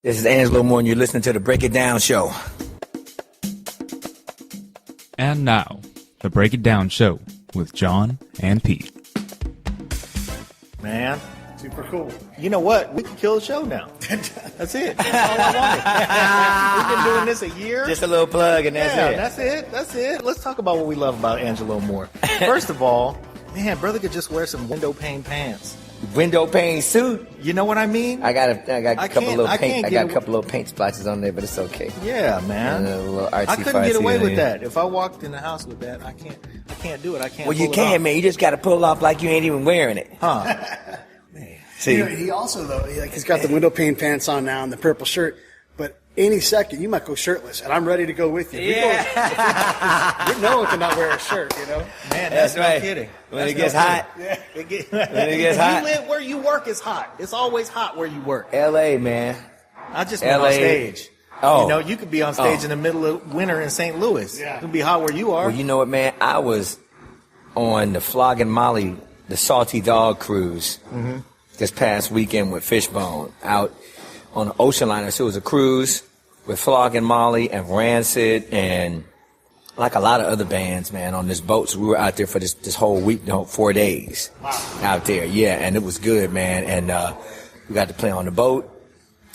This is Angelo Moore, and you're listening to the Break It Down Show. And now, the Break It Down Show with John and Pete. Man, super cool. You know what? We can kill the show now. That's it. That's all I wanted. We've been doing this a year. Just a little plug, and that's it. That's it. Let's talk about what we love about Angelo Moore. First of all, man, brother could just wear some window pane pants. Window pane suit. You know what I mean? I got a couple little paint splotches on there, but it's okay. Yeah, man. And a little artsy I couldn't get away fartsy with in that. If I walked in the house with that, I can't do it. I can't. Well, you pull it can, off. man. You just got to pull it off like you ain't even wearing it. Huh? Man. See, He also, though, he's got the window pane pants on now and the purple shirt, but any second you might go shirtless, and I'm ready to go with you. Yeah. You're no one cannot wear a shirt, you know? Man, That's that's right. no kidding. When it gets hot. Yeah. When it gets hot. You live where you work is hot. It's always hot where you work. L.A., man. I just went LA. on stage. Oh. You know, you could be on stage in the middle of winter in St. Louis. Yeah. It could be hot where you are. Well, you know what, man? I was on the Flogging Molly, the Salty Dog cruise this past weekend with Fishbone out on the ocean liner. So it was a cruise with Flogging Molly and Rancid and like a lot of other bands, man, on this boat. So we were out there for this whole week, 4 days out there. Yeah, and it was good, man. And we got to play on the boat.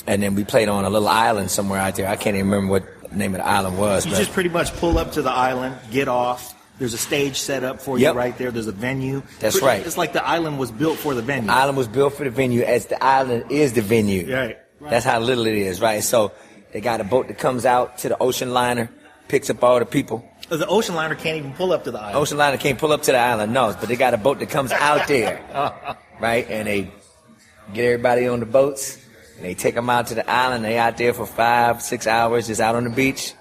And then we played on a little island somewhere out there. I can't even remember what the name of the island was. You but just pretty much pull up to the island, get off. There's a stage set up for you Yep. right there. There's a venue. That's right. It's like the island was built for the venue. the island was built for the venue as the island is the venue. Right. That's how little it is, right? So they got a boat that comes out to the ocean liner, picks up all the people. The ocean liner can't even pull up to the island. Ocean liner can't pull up to the island, no, but they got a boat that comes out there, right? And they get everybody on the boats, and they take them out to the island. They out there for 5-6 hours, just out on the beach,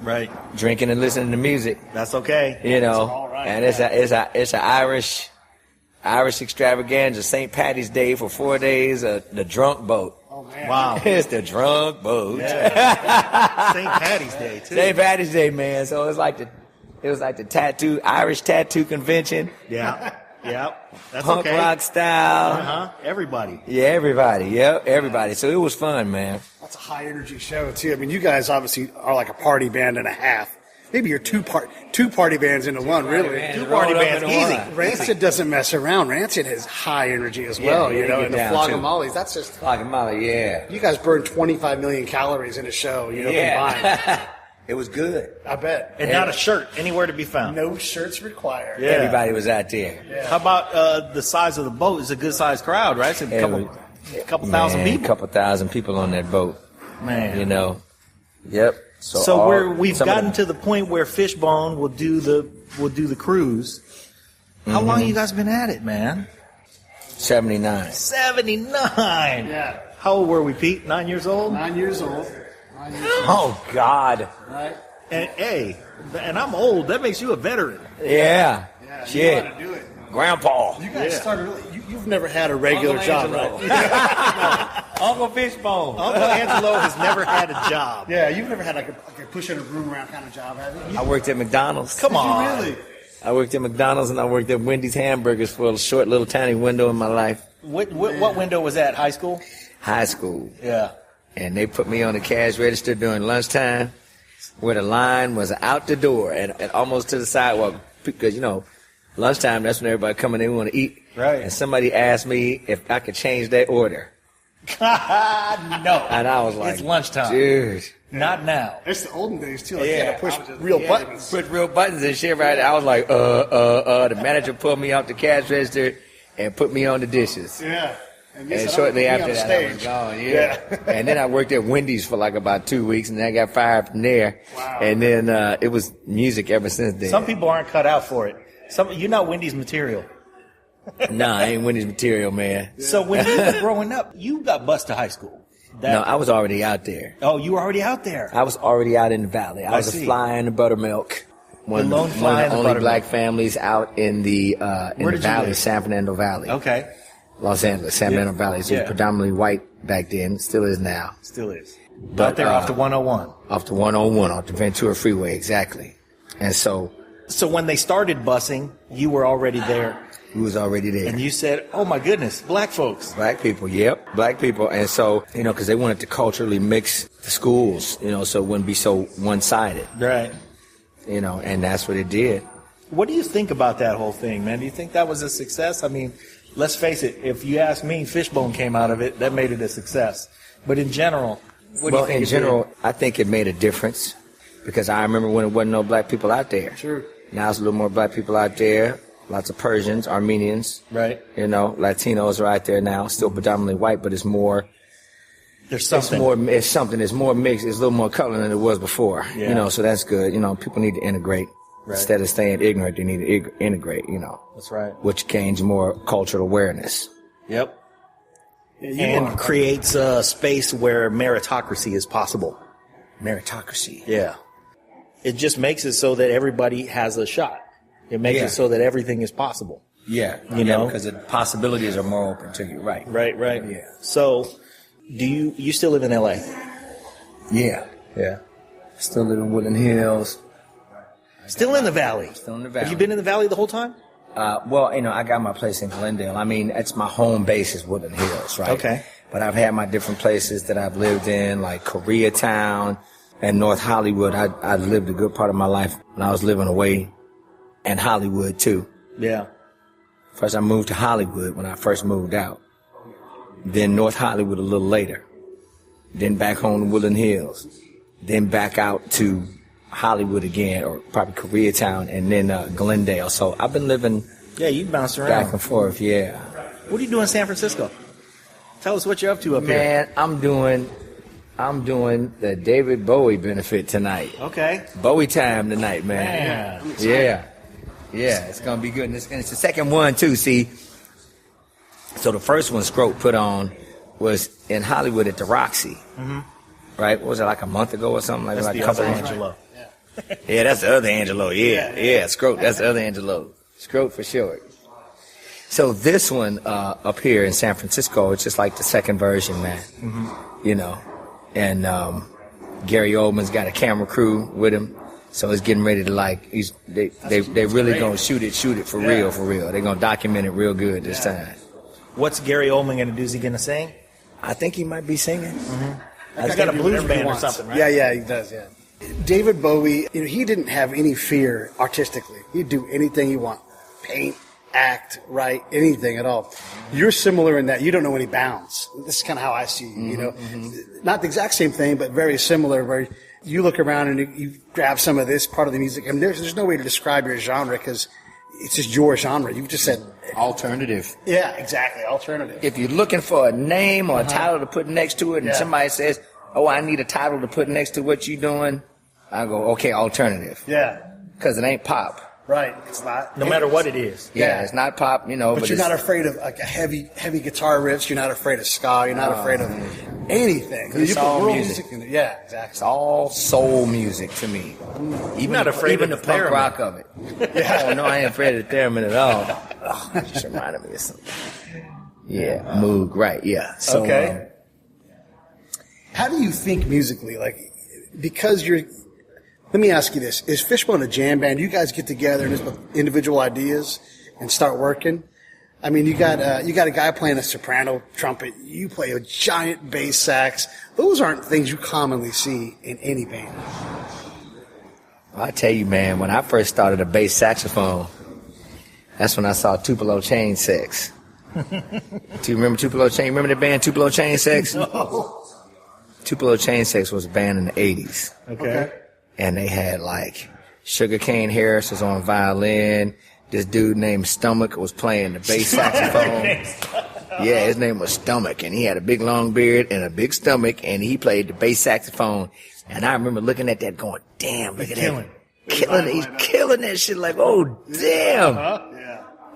Right. drinking and listening to music. That's okay. You know, all right. and it's a Irish extravaganza, St. Patty's Day for 4 days, the drunk boat. Oh, man. Wow. It's the drunk boat. Yeah. St. Patty's Day, too. St. Patty's Day, man. So it was like the Irish tattoo convention, Yeah. Yeah. That's punk okay. rock style. Uh-huh. Everybody. Yeah, everybody. Yep, everybody. So it was fun, man. That's a high-energy show, too. I mean, you guys obviously are like a party band and a half. Maybe you're two party bands into one, really. Two party rolled up bands, into easy. one. Rancid doesn't mess around. Rancid has high energy as well, Yeah, you know, they and the get down, Flogging too. Mollies. That's just, Flogging Molly, yeah. you guys burn 25 million calories in a show, you know, combined. Yeah. It was good. I bet. And not a shirt anywhere to be found. No shirts required. Yeah. Everybody was out there. Yeah. How about the size of the boat? It's a good sized crowd, right? It's a couple thousand people. A couple thousand people on that boat. Man. You know. Yep. So we've gotten to the point where Fishbone will do the cruise. How long you guys been at it, man? 79. 79. Yeah. How old were we, Pete? 9 years old? 9 years old. 9 years old. Oh God. Right? And hey, and I'm old. That makes you a veteran. Yeah. Yeah, you Shit. know how to do it. Grandpa. You guys Yeah. started early. You've never had a regular Uncle job, Angelo. right? Uncle Fishbone. Uncle Angelo has never had a job. Yeah, you've never had like a pushing a broom around kind of job, have you? I worked at McDonald's. Come Did on. you really? I worked at McDonald's and I worked at Wendy's Hamburgers for a short little tiny window in my life. What window was that? High school? High school. Yeah. And they put me on the cash register during lunchtime where the line was out the door and almost to the sidewalk because, you know, lunchtime, that's when everybody come in, they want to eat. Right. And somebody asked me if I could change their order. No. And I was like, It's lunchtime. dude. Not now. It's the olden days too. Like Yeah, you had to push I was just- real yeah, buttons. Put real buttons and shit right there. I was like, The manager pulled me off the cash register and put me on the dishes. Yeah. you And said, shortly "I'm after gonna that, be I on was stage." gone. Yeah. And then I worked at Wendy's for like about 2 weeks, and then I got fired from there. Wow. And then it was music ever since then. Some people aren't cut out for it. You're not Wendy's material. Nah, I ain't Wendy's material, man. So when you were growing up, you got bused to high school. No, I was already out there. Oh, you were already out there. I was already out in the valley. I was see. a fly in the buttermilk. One lone of fly in the the only buttermilk. black families out in the Where did you valley, live? San Fernando Valley. Okay. Los Angeles, San Fernando Valley. So it Yeah. was predominantly white back then, still is now. Still is. But, out there off the 101. Off the 101, off the Ventura Freeway, exactly. And so So when they started busing, you were already there. We was already there. And you said, oh, my goodness, black folks. Black people, yep, black people. And so, because they wanted to culturally mix the schools, so it wouldn't be so one-sided. Right. And that's what it did. What do you think about that whole thing, man? Do you think that was a success? I mean, let's face it, if you ask me, Fishbone came out of it, that made it a success. But in general, what do you think? In general, I think it made a difference because I remember when it wasn't no black people out there. Sure. Now there's a little more black people out there. Lots of Persians, Armenians. Right. Latinos are out there now. Still predominantly white, but it's more. There's something. It's something. It's more mixed. It's a little more color than it was before. Yeah. So that's good. People need to integrate. Right. Instead of staying ignorant, they need to integrate, That's right. Which gains more cultural awareness. Yep. And creates a space where meritocracy is possible. Meritocracy. Yeah. It just makes it so that everybody has a shot. It makes it so that everything is possible. Yeah. Because the possibilities are more open to you. Right. Right. Yeah. So, do you still live in LA? Yeah. Yeah. Still live in Woodland Hills. Still in the Valley? Still in the Valley. Have you been in the Valley the whole time? I got my place in Glendale. I mean, it's my home base is Woodland Hills, right? Okay. But I've had my different places that I've lived in, like Koreatown and North Hollywood. I lived a good part of my life when I was living away in Hollywood, too. Yeah. First, I moved to Hollywood when I first moved out. Then North Hollywood a little later. Then back home to Woodland Hills. Then back out to Hollywood again, or probably Koreatown, and then Glendale. So I've been living you bounced around. back and forth, yeah. What do you do in San Francisco? Tell us what you're up to up here. Man, I'm doing the David Bowie benefit tonight. Okay. Bowie time tonight, man. Yeah. Yeah, it's going to be good. And it's the second one, too, see. So the first one Scrope put on was in Hollywood at the Roxy. Mm-hmm. Right? What was it, like a month ago or something? That's like the a couple other months. Angelo. Yeah, that's the other Angelo. Yeah, Scrope. That's the other Angelo. Scrope for short. So this one up here in San Francisco, it's just like the second version, man. Mm-hmm. And Gary Oldman's got a camera crew with him, so it's getting ready to they really gonna shoot it for real. They're gonna document it real good this time. What's Gary Oldman gonna do? Is he gonna sing? I think he might be singing. Mm-hmm. He's got a blues band or something, right? Yeah, he does. Yeah. David Bowie, he didn't have any fear artistically. He'd do anything he want, paint, act, write, anything at all. You're similar in that you don't know any bounds. This is kind of how I see you. Mm-hmm. Not the exact same thing, but very similar. Where you look around and you grab some of this part of the music, and there's no way to describe your genre because it's just your genre. You've just said alternative. Yeah, exactly, alternative. If you're looking for a name or a title to put next to it, and somebody says, "Oh, I need a title to put next to what you're doing," I go, "Okay, alternative." Yeah, because it ain't pop. Right, it's not. No matter what it is. Yeah, it's not pop, But you're not afraid of like a heavy guitar riffs. You're not afraid of ska. You're not afraid of anything. It's all music. Yeah, exactly. It's all soul music to me. Even not afraid of the punk rock of it. Yeah. Oh no, I ain't afraid of the theremin at all. Oh, just reminded me of something. Yeah, Moog, right? Yeah. So, okay. How do you think musically? Like, because you're. Let me ask you this. Is Fishbone a jam band? You guys get together and just individual ideas and start working? I mean, you got a guy playing a soprano trumpet. You play a giant bass sax. Those aren't things you commonly see in any band. I tell you, man, when I first started a bass saxophone, that's when I saw Tupelo Chain Sex. Do you remember Tupelo Chain? Remember the band Tupelo Chain Sex? No. Tupelo Chain Sex was a band in the 80s. Okay. And they had like Sugarcane Harris was on violin. This dude named Stomach was playing the bass saxophone. Yeah, his name was Stomach, and he had a big long beard and a big stomach, and he played the bass saxophone. And I remember looking at that going, damn, look at that. He's killing that shit like, oh, damn.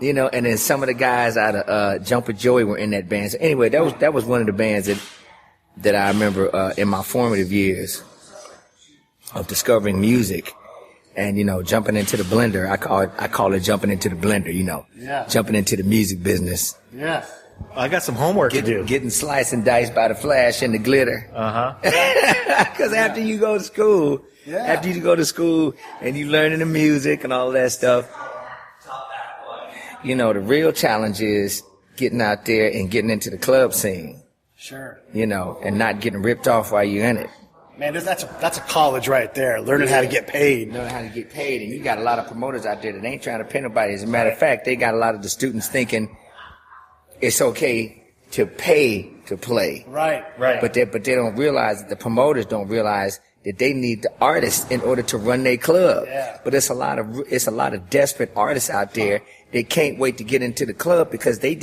Yeah. And then some of the guys out of Jumper Joey were in that band. So anyway, that was one of the bands that I remember in my formative years of discovering music and, jumping into the blender. I call it jumping into the blender, Yeah. Jumping into the music business. Yeah. I got some homework to do. Getting sliced and diced by the flash and the glitter. Because after you go to school, and you learning the music and all that stuff, the real challenge is getting out there and getting into the club scene. Sure. And not getting ripped off while you're in it. Man, that's a college right there. Learning how to get paid. Learning how to get paid. And you got a lot of promoters out there that ain't trying to pay nobody. As a matter of fact, they got a lot of the students thinking it's okay to pay to play. Right. But they don't realize, the promoters don't realize that they need the artists in order to run their club. Yeah. But it's a lot of desperate artists out there. They can't wait to get into the club because they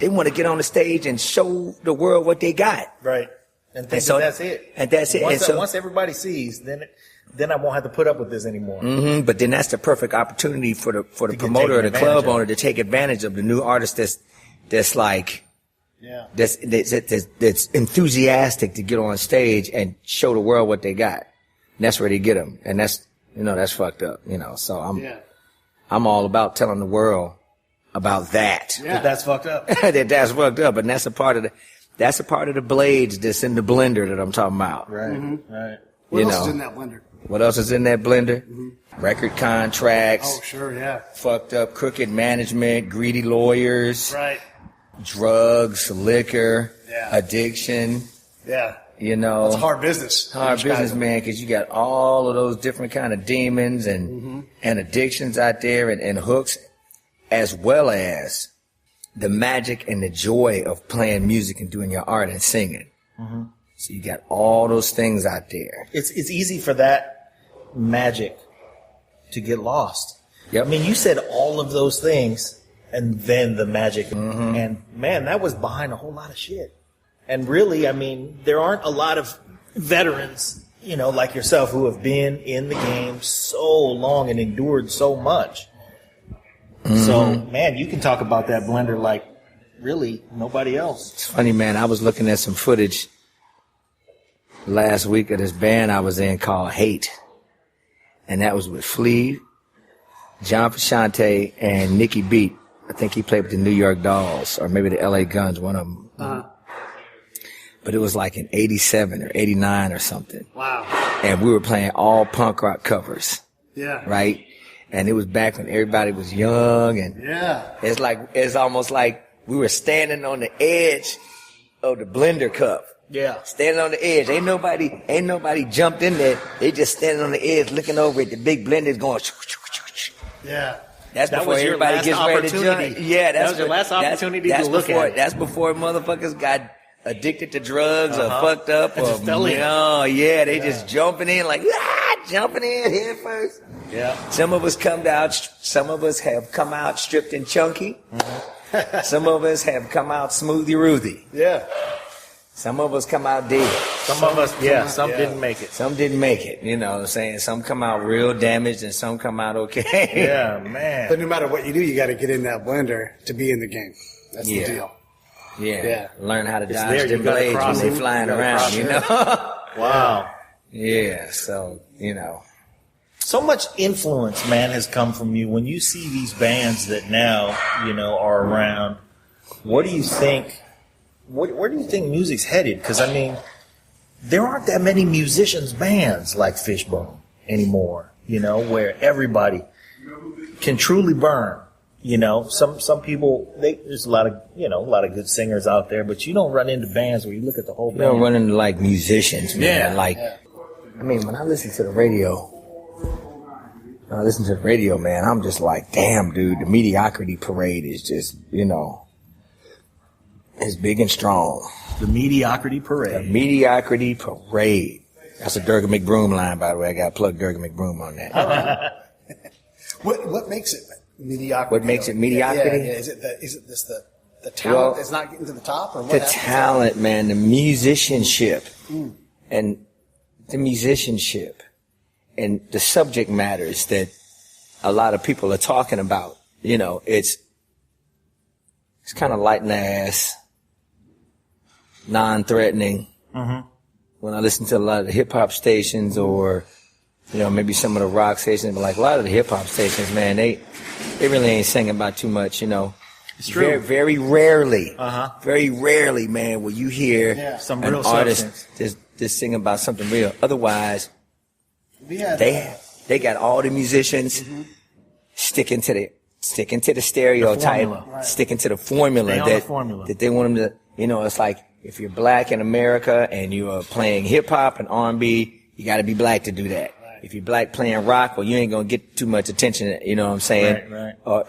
want to get on the stage and show the world what they got. Right. And think so that's it. And that's it. Once everybody sees, then I won't have to put up with this anymore. Mm-hmm, but then that's the perfect opportunity for the promoter or the club owner to take advantage of the new artist that's like, that's enthusiastic to get on stage and show the world what they got. And that's where they get them. And that's fucked up, So I'm all about telling the world about that. Yeah. That's fucked up. That's fucked up. And that's a part of the blades that's in the blender that I'm talking about. Right. Mm-hmm. Right. What else is in that blender? What else is in that blender? Mm-hmm. Record contracts. Oh, sure, yeah. Fucked up crooked management, greedy lawyers. Right. Drugs, liquor, Yeah. addiction. Yeah. It's hard business. Hard business, man, because you got all of those different kind of demons and addictions out there and hooks, as well as the magic and the joy of playing music and doing your art and singing. Mm-hmm. So you got all those things out there. It's easy for that magic to get lost. Yep. I mean, you said all of those things and then the magic. Mm-hmm. And man, that was behind a whole lot of shit. And really, I mean, there aren't a lot of veterans, like yourself who have been in the game so long and endured so much. Mm-hmm. So, man, you can talk about that blender like really nobody else. It's funny, man. I was looking at some footage last week of this band I was in called Hate. And that was with Flea, John Frusciante, and Nicky Beat. I think he played with the New York Dolls or maybe the LA Guns, one of them. Uh-huh. But it was like in 87 or 89 or something. Wow. And we were playing all punk rock covers. Yeah. Right? And it was back when everybody was young and it's almost like we were standing on the edge of the blender cup. Yeah. Standing on the edge. Ain't nobody jumped in there. They just standing on the edge looking over at the big blenders going Yeah. That before everybody gets ready to jump. Yeah, that was your last opportunity to look at it. That's before motherfuckers got addicted to drugs or fucked up or they just jumping in like jumping in head first. Yeah. Some of us have come out stripped and chunky. Mm-hmm. Some of us have come out smoothy roothy. Yeah. Some of us come out dead. Some didn't make it. Some didn't make it, you know what I'm saying? Some come out real damaged and some come out okay. Yeah, man. But no matter what you do, you got to get in that blender to be in the game. That's the deal. Yeah. Learn how to dodge the blades when they're flying around, you know? Wow. Yeah, so, So much influence, man, has come from you. When you see these bands that now, are around, what do you think, where do you think music's headed? Because, I mean, there aren't that many musicians' bands like Fishbone anymore, where everybody can truly burn. Some people, there's a lot of good singers out there, but you don't run into bands where you look at the whole band. You don't run into like musicians, man. I mean, when I listen to the radio, man, I'm just like, damn, dude, the mediocrity parade is just, it's big and strong. The mediocrity parade. The mediocrity parade. That's a Durga McBroom line, by the way. I got to plug Durga McBroom on that. What makes it mediocrity? What makes it mediocrity? Yeah. Is it the talent that's not getting to the top, or what? The talent, man, the musicianship, and the subject matters that a lot of people are talking about. It's kind of light in the ass, non-threatening. Mm-hmm. When I listen to a lot of the hip hop stations, or maybe some of the rock stations, but like a lot of the hip hop stations, man, they really ain't singing about too much. It's true. Very, very rarely, man, will you hear some an real artist just sing about something real. Otherwise, they got all the musicians sticking to sticking to the stereotype, formula. sticking to the formula Stay on the formula. that they want them to, it's like if you're black in America and you are playing hip hop and R&B, you got to be black to do that. Right. If you're black playing rock, well, you ain't going to get too much attention, you know what I'm saying? Right. Or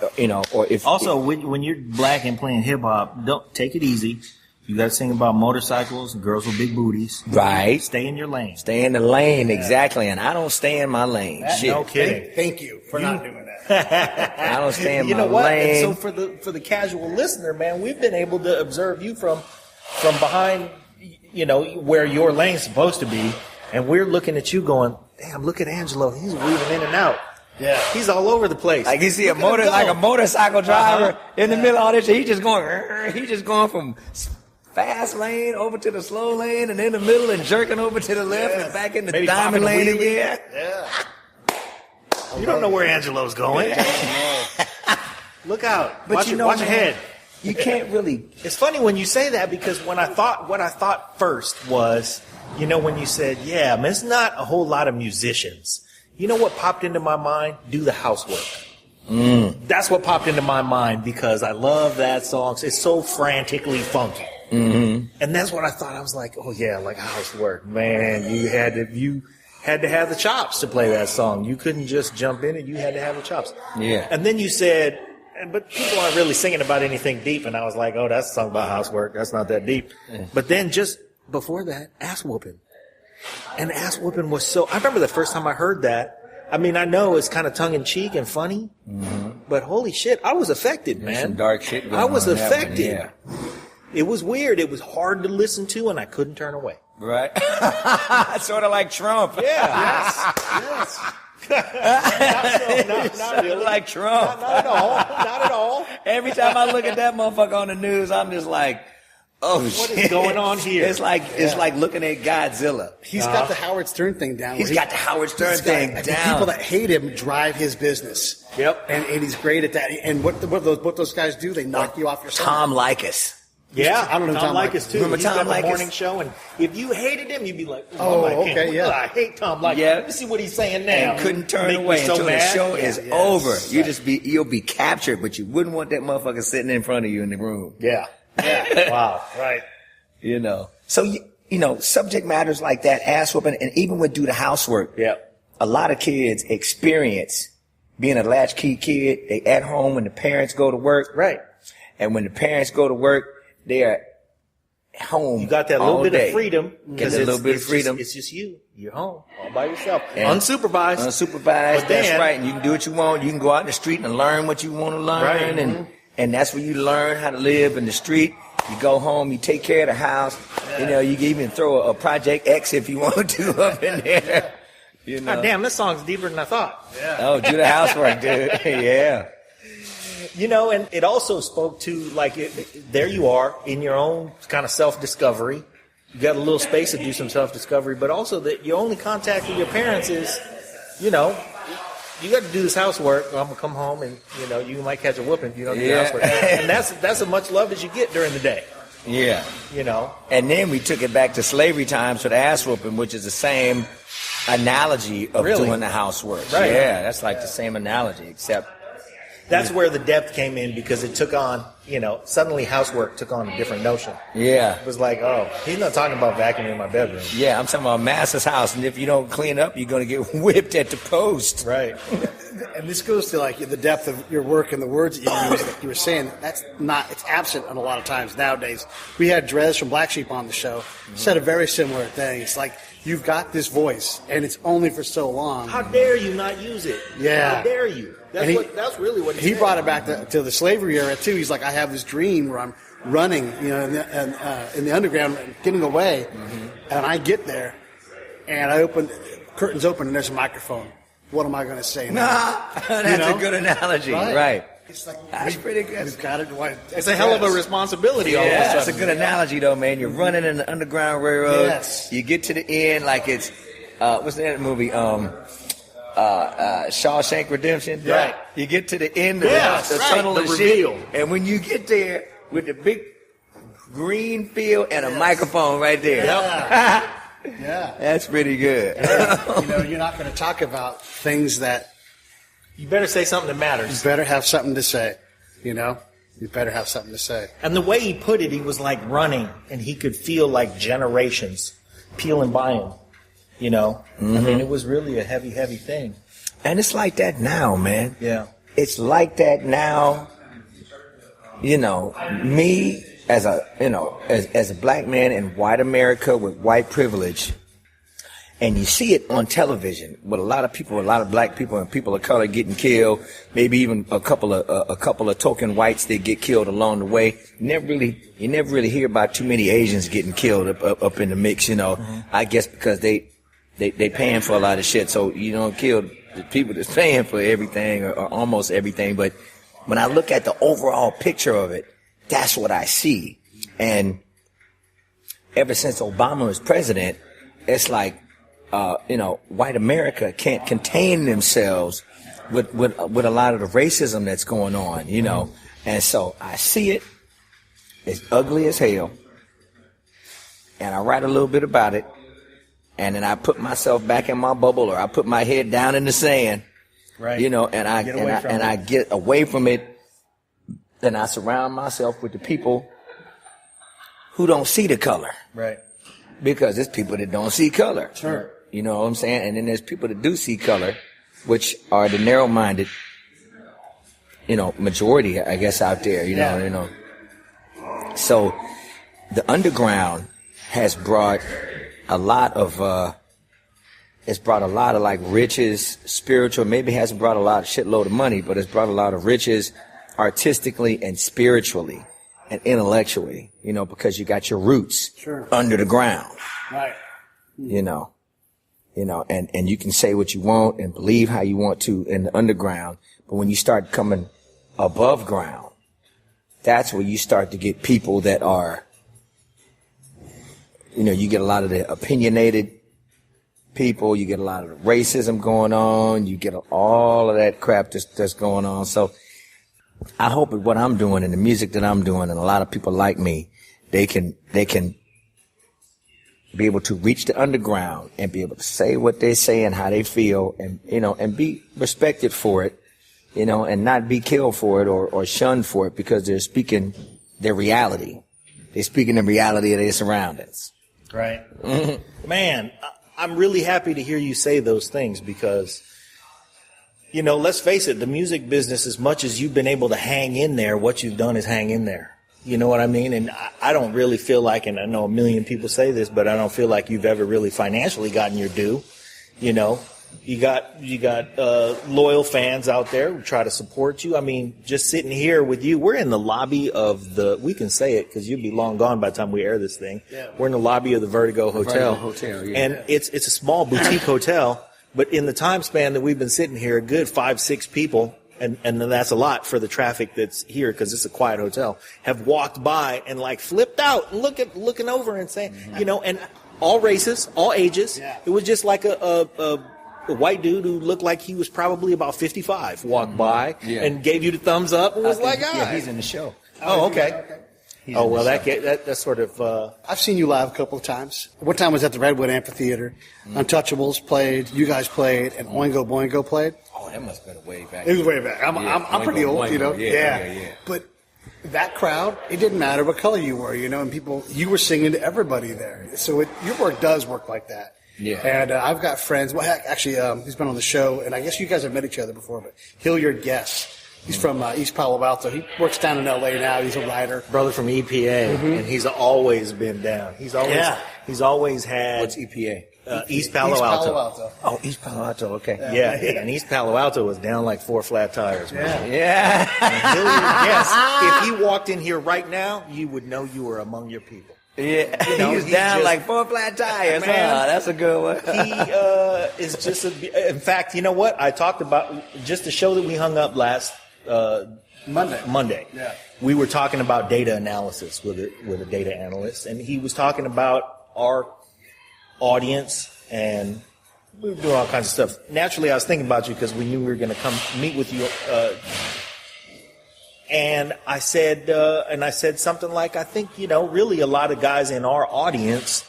if. Also, when you're black and playing hip hop, don't take it easy. You got to sing about motorcycles and girls with big booties. Right. Stay in your lane. Stay in the lane, exactly. And I don't stay in my lane. Shit. No kidding. Thank you for not doing that. I don't stay in You my know what? lane. And so for the casual listener, man, we've been able to observe you from behind, where your lane's supposed to be, and we're looking at you going, damn, look at Angelo. He's weaving in and out. Yeah. He's all over the place. Like you see a motorcycle driver in the middle of all this shit. He's just going from fast lane over to the slow lane and in the middle and jerking over to the left and back in the Maybe diamond lane again. Yeah. You don't know where Angelo's going. Look out. But Watch ahead. You can't really. It's funny when you say that because what I thought first was, when you said, yeah, man, it's not a whole lot of musicians. You know what popped into my mind? Do the housework. That's what popped into my mind because I love that song. It's so frantically funky. Mm-hmm. And that's what I thought. I was like, oh yeah, like housework. Man, you had to have the chops to play that song. You couldn't just jump in it. You had to have the chops. Yeah. And then you said, but people aren't really singing about anything deep. And I was like, oh, that's a song about housework. That's not that deep. Yeah. But then just before that, ass whooping. And ass whooping was so, I remember the first time I heard that. I mean, I know it's kind of tongue in cheek and funny, but holy shit, I was affected, man. Some dark shit going I was on affected. One, yeah. It was weird. It was hard to listen to, and I couldn't turn away. Right. Sort of like Trump. Yeah. Yes. Not really. Like Trump. Not at all. Not at all. Every time I look at that motherfucker on the news, I'm just like, oh shit. What is going on here? It's like looking at Godzilla. He's got the Howard Stern thing down. He's got the Howard Stern thing The down. people that hate him drive his business. Yep. And he's great at that. And what those guys do, they knock you off your stomach. Tom Likas. Yeah, I don't know Tom Likas too. Remember He's Tom got the Likas? morning show, and if you hated him, you'd be like, okay, yeah. I hate Tom Likas. Yeah. Let me see what he's saying now. And couldn't turn Make me away so until mad. the show is Yes. over. You'll be captured, but you wouldn't want that motherfucker sitting in front of you in the room. Yeah. Wow. Right. So subject matters like that, ass whooping, and even with do the housework. Yeah. A lot of kids experience being a latchkey kid. They at home when the parents go to work. Right. And when the parents go to work, they are home. You got that little all bit day. of freedom. Get a little bit of freedom. It's just you. You're home all by yourself. And Unsupervised. Unsupervised. But That's then- right. And you can do what you want. You can go out in the street and learn what you want to learn. Right. And that's where you learn how to live in the street. You go home, you take care of the house. Yeah. You can even throw a Project X if you want to up in there. God damn, this song's deeper than I thought. Yeah. Oh, do the housework, dude. Yeah. And it also spoke to, there you are in your own kind of self-discovery. You got a little space to do some self-discovery, but also that your only contact with your parents is, you got to do this housework. Or I'm going to come home and, you might catch a whooping if you don't do the housework. And that's as much love as you get during the day. Yeah. And then we took it back to slavery times for the ass whooping, which is the same analogy of doing the housework. Right. Yeah, that's like the same analogy, except that's where the depth came in because it took on, suddenly housework took on a different notion. Yeah. It was like, oh, he's not talking about vacuuming in my bedroom. Yeah, I'm talking about master's house, and if you don't clean up, you're going to get whipped at the post. Right. And this goes to the depth of your work and the words that you use. Like you were saying, it's absent on a lot of times nowadays. We had Drez from Black Sheep on the show, said a very similar thing. It's like, you've got this voice, and it's only for so long. How dare you not use it? Yeah. How dare you? That's really what he brought it back to the slavery era too. He's like, I have this dream where I'm running, in the underground, getting away, and I get there, and curtains open, and there's a microphone. What am I going to say now? That's a good analogy, right? It's like That's pretty good. We've got it. It's a hell of a responsibility. All of a That's a sudden. good analogy, though, man. You're running in the Underground Railroad. Yes. You get to the end like it's what's that movie? Shawshank Redemption. Right. You get to the end of the tunnel the and reveal. shit, and when you get there with the big green field and a microphone right there. Yep. Yeah. That's pretty good. You're not going to talk about things that You better say something that matters. You better have something to say, you know? You better have something to say. And the way he put it, he was like running, and he could feel like generations peeling by him, you know? I mean, it was really a heavy, heavy thing. And it's like that now, man. Yeah. It's like that now. You know, me as a, you know, as a black man in white America with white privilege, and you see it on television with a lot of people, a lot of black people and people of color getting killed, maybe even a couple of token whites that get killed along the way. You never really hear about too many Asians getting killed up in the mix, you know. I guess because they paying for a lot of shit, so you don't kill the people that's paying for everything or almost everything. But when I look at the overall picture of it, that's what I see. And ever since Obama was president, it's like, you know, white America can't contain themselves with a lot of the racism that's going on, you know. And so I see it. It's ugly as hell. And I write a little bit about it. And then I put myself back in my bubble, or I put my head down in the sand. Right. You know, and I get away from it. Then I surround myself with the people who don't see the color. Right. Because there's people that don't see color. Sure. You know what I'm saying? And then there's people that do see color, which are the narrow-minded, you know, majority, I guess, out there, you know. So the underground has brought a lot of like riches, spiritual, maybe hasn't brought a lot of shitload of money, but it's brought a lot of riches artistically and spiritually and intellectually, you know, because you got your roots under the ground. Right. You know, and you can say what you want and believe how you want to in the underground. But when you start coming above ground, that's where you start to get people that are, you know, you get a lot of the opinionated people, you get a lot of the racism going on, you get all of that crap that's going on. So I hope that what I'm doing and the music that I'm doing, and a lot of people like me, they can be able to reach the underground and be able to say what they say and how they feel, and, you know, and be respected for it, you know, and not be killed for it or shunned for it, because they're speaking their reality. They're speaking the reality of their surroundings. Right. Man, I'm really happy to hear you say those things, because, you know, let's face it, the music business, as much as you've been able to hang in there, what you've done is hang in there. You know what I mean? And I don't really feel like, and I know a million people say this, but I don't feel like you've ever really financially gotten your due. You know, you got loyal fans out there who try to support you. I mean, just sitting here with you, we're in the lobby of we can say it because you'll be long gone by the time we air this thing. Yeah. We're in the lobby of the Vertigo Hotel. Yeah. And it's a small boutique hotel. But in the time span that we've been sitting here, a good 5-6 people, and that's a lot for the traffic that's here because it's a quiet hotel, have walked by and like flipped out and looking over and saying, you know, and all races, all ages. Yeah. It was just like a white dude who looked like he was probably about 55 walked by and gave you the thumbs up and was like, yeah, he's in the show. Oh, okay. Oh, well, that's sort of... I've seen you live a couple of times. One time was at the Redwood Amphitheater. Untouchables played, you guys played, and Oingo Boingo played. Oh, that must have been way back. It was way back. I'm pretty old, Boingo, you know. Yeah. But that crowd, it didn't matter what color you were, you know, and you were singing to everybody there. So your work does work like that. Yeah. And I've got friends. Well, heck, actually, he's been on the show, and I guess you guys have met each other before, but Hilliard Guess. He's from East Palo Alto. He works down in L.A. now. He's a writer. Brother from EPA, and he's always been down. He's always had... What's EPA? East Palo Alto. Oh, East Palo Alto, okay. Yeah, and East Palo Alto was down like 4 flat tires. Man. Yeah. And Hilliard Guess, if he walked in here right now, you would know you were among your people. Yeah, you know, he was down like 4 flat tires. Man, that's a good one. He is just in fact, you know what? I talked about just the show that we hung up last Monday. Yeah. We were talking about data analysis with a data analyst, and he was talking about our audience, and we were doing all kinds of stuff. Naturally, I was thinking about you because we knew we were going to come meet with you. And I said something like, I think, you know, really a lot of guys in our audience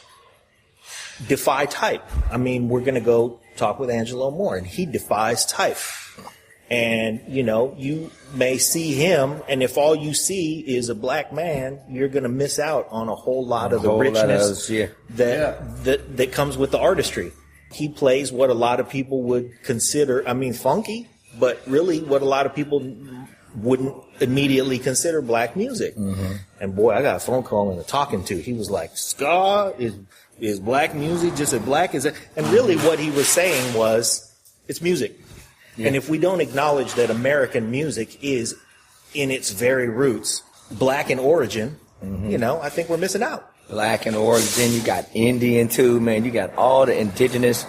defy type. I mean, we're going to go talk with Angelo more, and he defies type. And, you know, you may see him, and if all you see is a black man, you're going to miss out on a whole lot of the richness that comes with the artistry. He plays what a lot of people would consider, I mean, funky, but really what a lot of people wouldn't immediately consider black music. Mm-hmm. And boy, I got a phone call and a talking to. He was like, ska is black music just as black as it? And really what he was saying was, it's music. Yeah. And if we don't acknowledge that American music is, in its very roots, black in origin, you know, I think we're missing out. Black in origin, you got Indian too, man. You got all the indigenous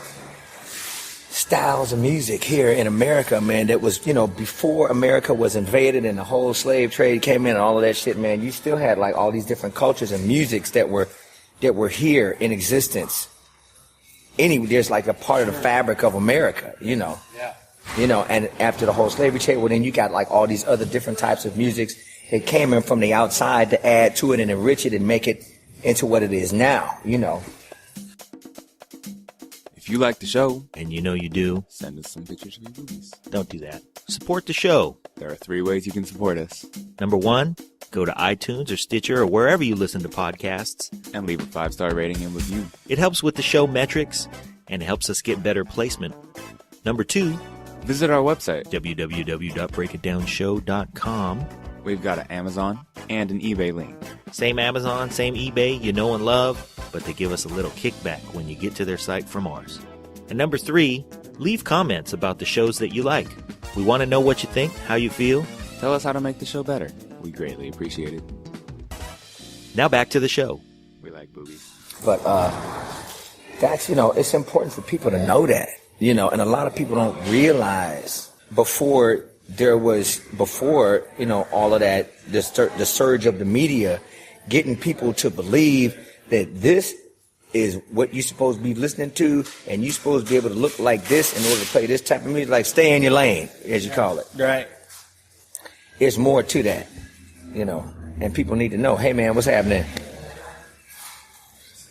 styles of music here in America, man, that was, you know, before America was invaded and the whole slave trade came in and all of that shit, man. You still had like all these different cultures and musics that were here in existence. There's like a part of the fabric of America, you know. Yeah. You know, and after the whole slavery trade, well, then you got like all these other different types of musics that came in from the outside to add to it and enrich it and make it into what it is now, you know. If you like the show, and you know you do, send us some pictures of your movies. Don't do that. Support the show. There are 3 ways you can support us. Number 1, go to iTunes or Stitcher or wherever you listen to podcasts and leave a 5-star rating and review. It helps with the show metrics and helps us get better placement. Number 2, visit our website, www.breakitdownshow.com. We've got an Amazon and an eBay link. Same Amazon, same eBay, you know and love, but they give us a little kickback when you get to their site from ours. And number 3, leave comments about the shows that you like. We want to know what you think, how you feel. Tell us how to make the show better. We greatly appreciate it. Now back to the show. We like boobies. But that's, you know, it's important for people to know that, you know, and a lot of people don't realize before, you know, all of that, the surge of the media, getting people to believe that this is what you're supposed to be listening to, and you're supposed to be able to look like this in order to play this type of music, like stay in your lane, as you call it. Right. There's more to that, you know, and people need to know, hey man, what's happening?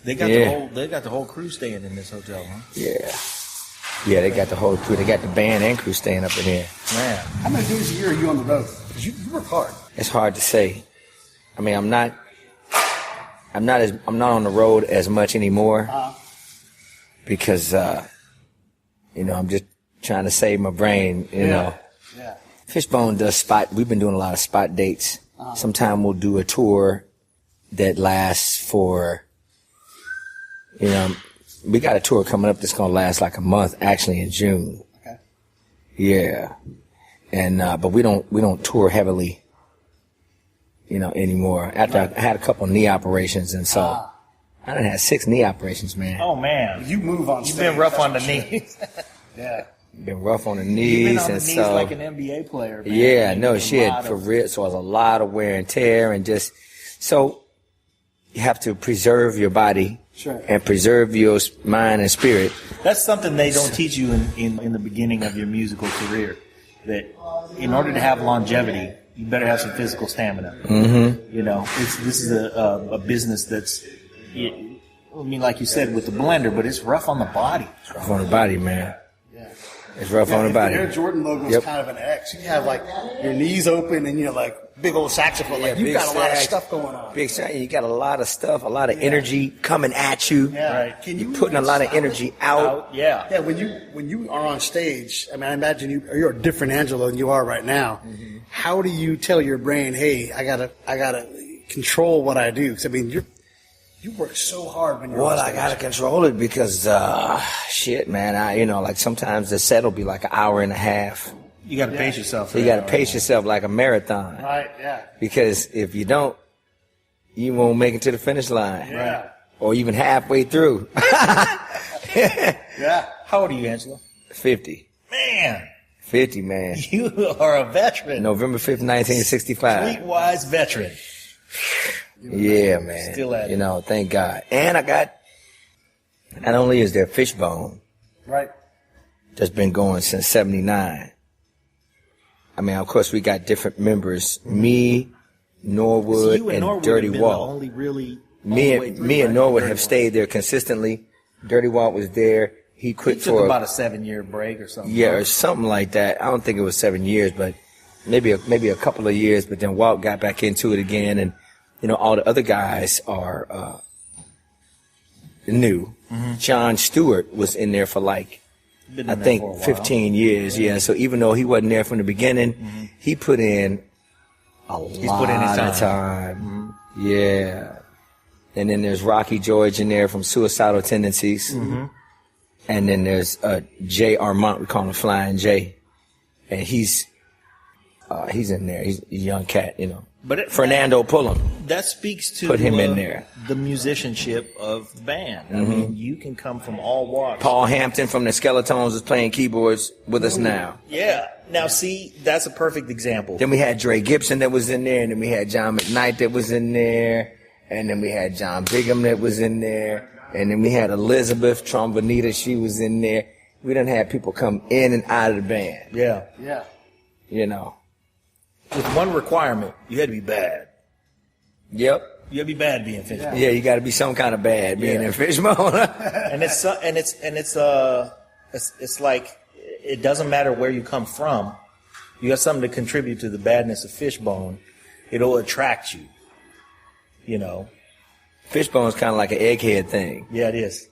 They got the whole crew staying in this hotel, huh? Yeah. Yeah, they got the whole crew. They got the band and crew staying up in here. Man. How many days a year are you on the road? Because you work hard. It's hard to say. I mean, I'm not on the road as much anymore because, you know, I'm just trying to save my brain, you know. Yeah. Fishbone does we've been doing a lot of spot dates. Sometime we'll do a tour that lasts for, you know, we got a tour coming up that's going to last like a month, actually in June. Okay. Yeah. And, but we don't tour heavily, you know, anymore. After I had a couple knee operations, and so I done had 6 knee operations, man. Oh man. You move on stage. You've been rough on the knees. Yeah. Been rough on the knees. You've been on and the knees so, like an NBA player, man. Yeah, no shit, for real. So it was a lot of wear and tear, and just, so you have to preserve your body. Sure. And preserve your mind and spirit. That's something they don't teach you in the beginning of your musical career. That in order to have longevity, you better have some physical stamina. Mm-hmm. You know, this is a business that's, I mean, like you said, with the blender, but it's rough on the body. It's rough on the body, man. Yeah. It's rough on the body. The Air Jordan logo is kind of an X. You have like your knees open and you're like big old saxophone. Like you've got a lot of stuff going on. Big sax. You got a lot of stuff, a lot of energy coming at you. Yeah. Right. You're putting a lot of energy out. Yeah. Yeah. When you are on stage, I mean, I imagine you're a different Angelo than you are right now. Mm-hmm. How do you tell your brain, hey, I gotta control what I do? Because I mean, you work so hard when you're on stage. I gotta control it because shit, man. You know, like sometimes the set will be like an hour and a half. You got to pace yourself. So you got to pace yourself like a marathon. Right, yeah. Because if you don't, you won't make it to the finish line. Yeah. Or even halfway through. Yeah. How old are you, Angelo? 50. Man. 50, man. You are a veteran. November 5th, 1965. Streetwise veteran. Yeah, man. Still at it. You know, thank God. And I got, not only is there Fishbone. Right. That's been going since 79. I mean, of course, we got different members. Me, Norwood, and Dirty Walt. Only really me and Norwood have stayed there consistently. Dirty Walt was there. he quit He took for about a 7-year break or something. or something like that. I don't think it was 7 years, but maybe a couple of years. But then Walt got back into it again, and all the other guys are new. John Stewart was in there for like Been in I there think for a while. 15 years. Yeah. So even though he wasn't there from the beginning, he put in a lot put in his of time. Yeah. And then there's Rocky George in there from Suicidal Tendencies. And then there's Jay Armont, we call him Flying J. And he's in there. He's a young cat, But Fernando Pullum. that speaks to Put him in there. the musicianship of the band. I mean, you can come from all walks. Paul Hampton from the Skeletones is playing keyboards with us now. Yeah. Now, see, that's a perfect example. Then we had Dre Gibson that was in there, and then we had John McKnight that was in there, and then we had John Bigham that was in there, and then we had Elizabeth Trombonita, she was in there. We done had people come in and out of the band, Yeah. Yeah. With one requirement, you had to be bad. Yep. You had to be bad being Fishbone. Yeah, you got to be some kind of bad being in Fishbone. And it's like it doesn't matter where you come from. You got something to contribute to the badness of Fishbone. It'll attract you. Fishbone's kind of like an egghead thing, Yeah, it is.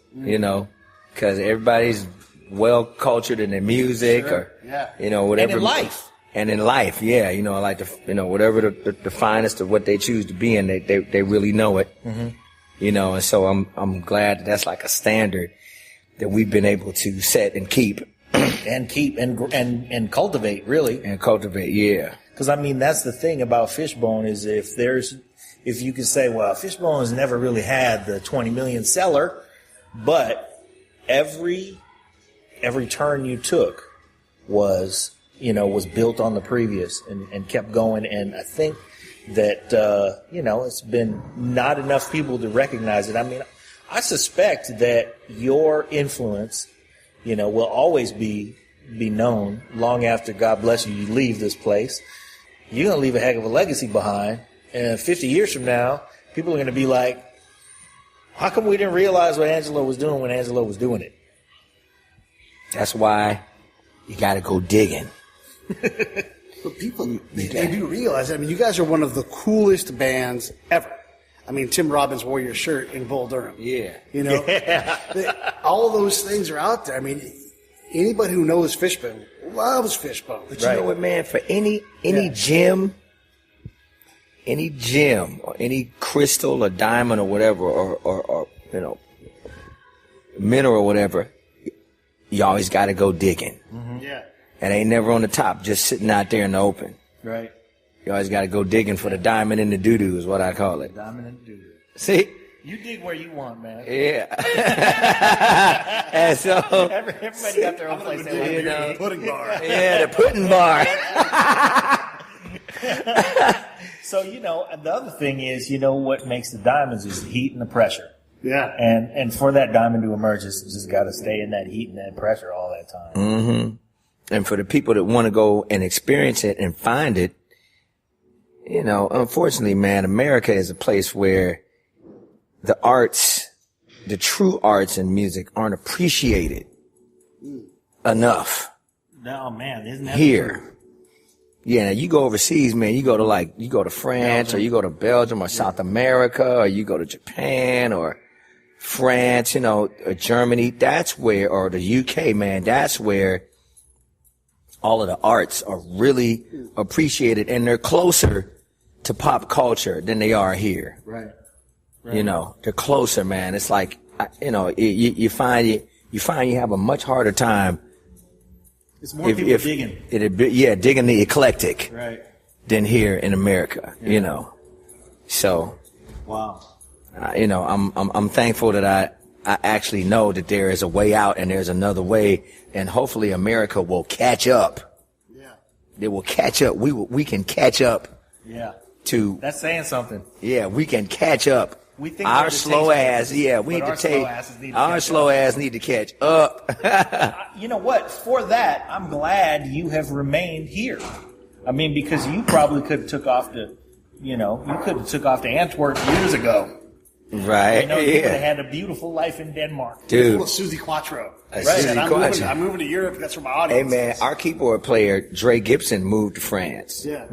because everybody's well cultured in their music or, whatever. And in life. And in life, yeah, like whatever the finest of what they choose to be in, they really know it, and so I'm glad that's like a standard that we've been able to set and keep and cultivate, really. and cultivate, yeah. Because I mean, that's the thing about Fishbone is if you could say, well, Fishbone has never really had the 20 million seller, but every turn you took was built on the previous and kept going. And I think that, it's been not enough people to recognize it. I mean, I suspect that your influence, will always be known long after, God bless you leave this place. You're going to leave a heck of a legacy behind. And 50 years from now, people are going to be like, how come we didn't realize what Angelo was doing when Angelo was doing it? That's why you got to go digging. But people, they do realize, I mean, you guys are one of the coolest bands ever. I mean, Tim Robbins wore your shirt in Bull Durham. Yeah. All those things are out there. I mean, anybody who knows Fishbone loves Fishbone. But you know what, man? For any gem or any crystal or diamond or whatever, or mineral or whatever, you always got to go digging. Yeah. And ain't never on the top, just sitting out there in the open. Right. You always got to go digging for the diamond in the doo-doo is what I call it. Diamond and doo-doo. See? You dig where you want, man. Yeah. And so, Everybody got their own place. The pudding bar. yeah, the pudding bar. So, the other thing is, what makes the diamonds is the heat and the pressure. Yeah. And for that diamond to emerge, it's just got to stay in that heat and that pressure all that time. Mm-hmm. And for the people that want to go and experience it and find it, unfortunately, man, America is a place where the arts, the true arts and music aren't appreciated enough. No, man, isn't that here. true? Yeah, now you go overseas, man. You go to France, or you go to Belgium or South America, or you go to Japan or France, or Germany. That's where, or the UK, man. That's where all of the arts are really appreciated, and they're closer to pop culture than they are here. Right. They're closer, man. It's like, you find you have a much harder time. It's more people digging. Digging the eclectic. Right. Than here in America, So, wow. I'm thankful that I actually know that there is a way out and there's another way, and hopefully America will catch up. Yeah. They will catch up. We can catch up. Yeah. To that's saying something. Yeah, we can catch up. We think our slow ass. Yeah, we need to take our slow ass need to catch up. You know what? For that, I'm glad you have remained here. I mean, because you probably could have took off to, you could have took off to Antwerp years ago. Right. You know, you would have had a beautiful life in Denmark. Dude. Little Susie Quattro. Right. I'm moving to Europe. That's where my audience Hey, man, is. our keyboard player, Dre Gibson, moved to France. Yeah.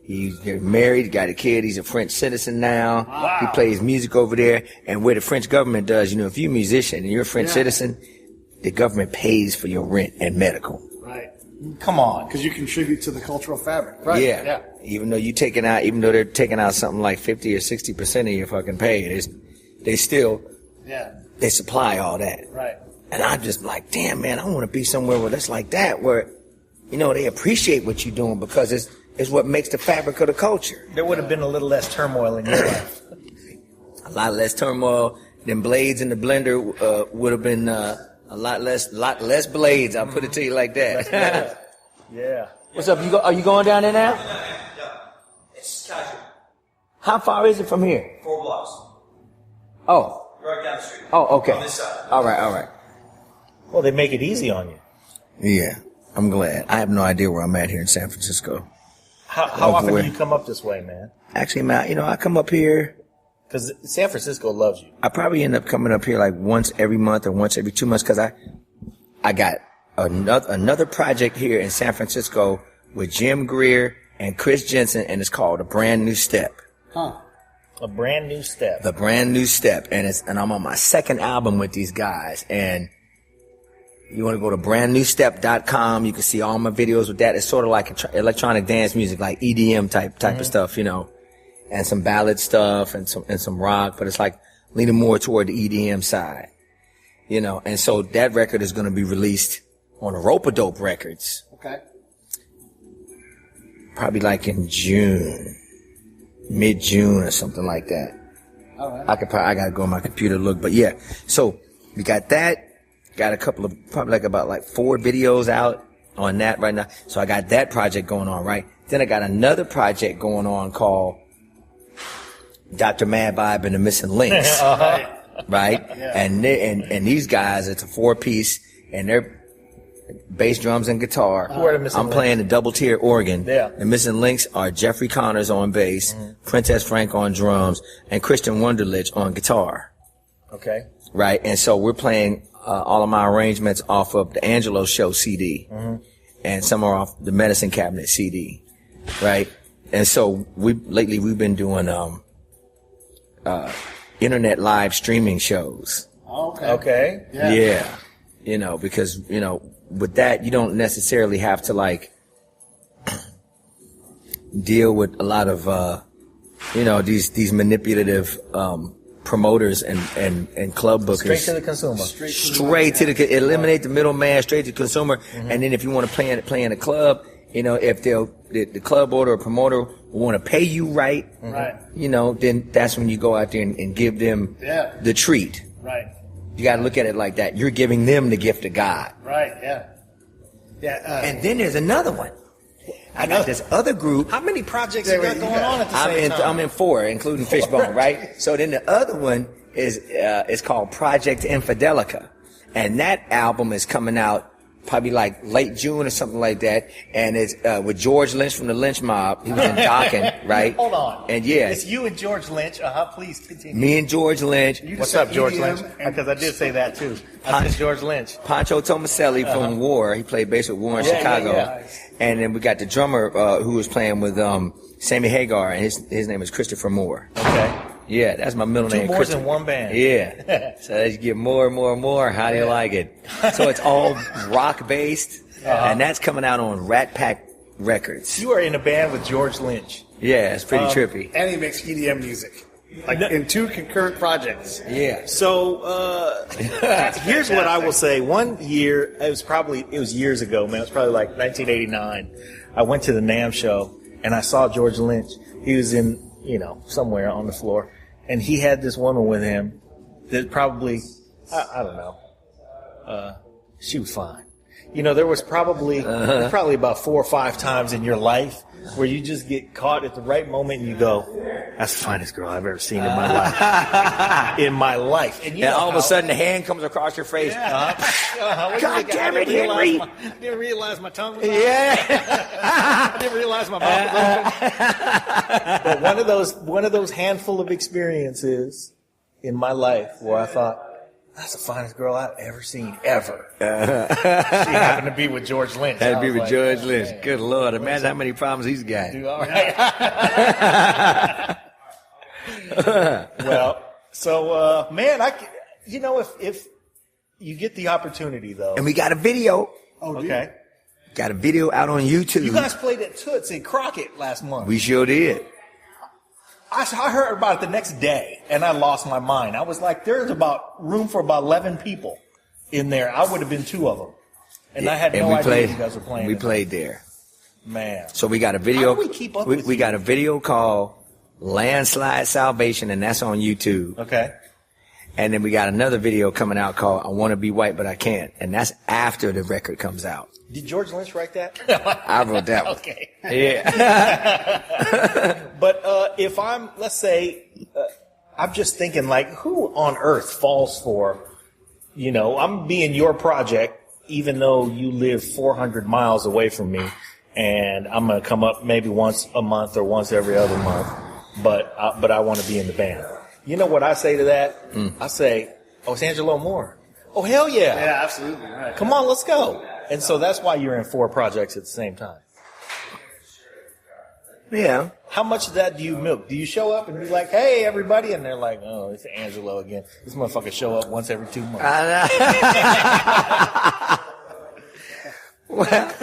He's married, got a kid. He's a French citizen now. Wow. He plays music over there. And where the French government does, if you're a musician and you're a French citizen, the government pays for your rent and medical. Right. Come on. Because you contribute to the cultural fabric. Right. Yeah. Even though they're taking out something like 50 or 60% of your fucking pay, they still, they supply all that. Right. And I'm just like, damn, man, I want to be somewhere where that's like that, where, they appreciate what you're doing because it's what makes the fabric of the culture. There would have been a little less turmoil in your life. A lot less turmoil. Them blades in the blender would have been a lot less blades. I'll put it to you like that. Yeah. What's up? Are you going down there now? Yeah. It's casual. How far is it from here? 4 blocks. Oh. Right down the street. Oh, okay. On this side. All right. Well, they make it easy on you. Yeah, I'm glad. I have no idea where I'm at here in San Francisco. How often do you come up this way, man? Actually, man, I come up here. Because San Francisco loves you. I probably end up coming up here like once every month or once every 2 months because I got another project here in San Francisco with Jim Greer and Chris Jensen, and it's called A Brand New Step. Huh. A brand new step. The Brand New Step, and I'm on my second album with these guys, and you want to go to brandnewstep.com. You can see all my videos with that. It's sort of like electronic dance music, like EDM type of stuff, and some ballad stuff and some rock, but it's like leaning more toward the EDM side, and so that record is going to be released on Rope-A-Dope Records. Okay. Probably like in June, mid-June or something like that. All right. I gotta go on my computer to look, but yeah. So we got that. Got a couple of probably about 4 videos out on that right now. So I got that project going on, right? Then I got another project going on called Dr. Mad Vibe and the Missing Links, right? Yeah. And these guys, it's a 4-piece, and they're bass, drums, and guitar. Who are the Missing I'm Links? playing the double tier organ. Yeah. The Missing Links are Jeffrey Connors on bass, Princess Frank on drums, and Christian Wunderlich on guitar. Okay. Right, and so we're playing all of my arrangements off of the Angelo Show CD, and some are off the Medicine Cabinet CD, right? And so lately we've been doing internet live streaming shows. Okay. Yeah. Because with that you don't necessarily have to deal with a lot of these manipulative promoters and club bookers. Straight to the consumer. Straight to the eliminate the middleman, straight to the consumer. And then if you want to play in a club, if the club owner or promoter want to pay you right, then that's when you go out there and give them the treat. Right. You got to look at it like that. You're giving them the gift of God. Right. Yeah. Yeah. And then there's another one. I got this other group. How many projects you got going on at the same time? I'm in 4, including Fishbone, right? So then the other one is called Project Infidelica, and that album is coming out probably late June or something like that, and it's with George Lynch from the Lynch Mob. He was in Dokken, right? Hold on. And it's you and George Lynch. Please continue. Me and George Lynch. What's up, George Lynch? Because I did say that too. I said George Lynch. Pancho Tomaselli from War. He played bass with War in Chicago. Yeah. And then we got the drummer who was playing with Sammy Hagar, and his name is Christopher Moore. Okay. Yeah, that's my middle name. 2 Moores in one band. Yeah. So as you get more and more and more, how do you like it? So it's all rock based, and that's coming out on Rat Pack Records. You are in a band with George Lynch. Yeah, it's pretty trippy. And he makes EDM music. In 2 concurrent projects. Yeah. So here's what I will say. One year, it was years ago, man. It was probably like 1989. I went to the NAMM show and I saw George Lynch. He was in, somewhere on the floor, and he had this woman with him that probably, I don't know, she was fine. There was probably about 4 or 5 times in your life where you just get caught at the right moment and you go, that's the finest girl I've ever seen in my life. In my life. And all of a sudden the hand comes across your face. God damn it, Henry. I didn't realize my tongue was out. Yeah. I didn't realize my mouth was open. But one of those handful of experiences in my life where I thought, that's the finest girl I've ever seen, ever. She happened to be with George Lynch. Had to be with like, George oh, Lynch. man. Good Lord. Imagine how many problems he's got. Do all right. Well, so, man, if you get the opportunity, though. And we got a video. Oh, dude. Okay. Got a video out on YouTube. You guys played at Toots in Crockett last month. We sure did. I heard about it the next day, and I lost my mind. I was like, there's about room for about 11 people in there. I would have been 2 of them. And I had no idea you guys were playing. We played there. Man. So we got a video. How do we keep up with we you? got a video called Landslide Salvation, and that's on YouTube. Okay. And then we got another video coming out called I Want to Be White, But I Can't. And that's after the record comes out. Did George Lynch write that? I wrote that one. Okay. Yeah. But if let's say, I'm just thinking, like, who on earth falls for, I'm being your project, even though you live 400 miles away from me, and I'm going to come up maybe once a month or once every other month, but I want to be in the band. You know what I say to that? I say, oh, it's Angelo Moore. Oh, hell yeah. Yeah, absolutely. Right. Come on, let's go. And so that's why you're in 4 projects at the same time. Yeah. How much of that do you milk? Do you show up and be like, hey, everybody? And they're like, oh, it's Angelo again. This motherfucker show up once every 2 months. Well,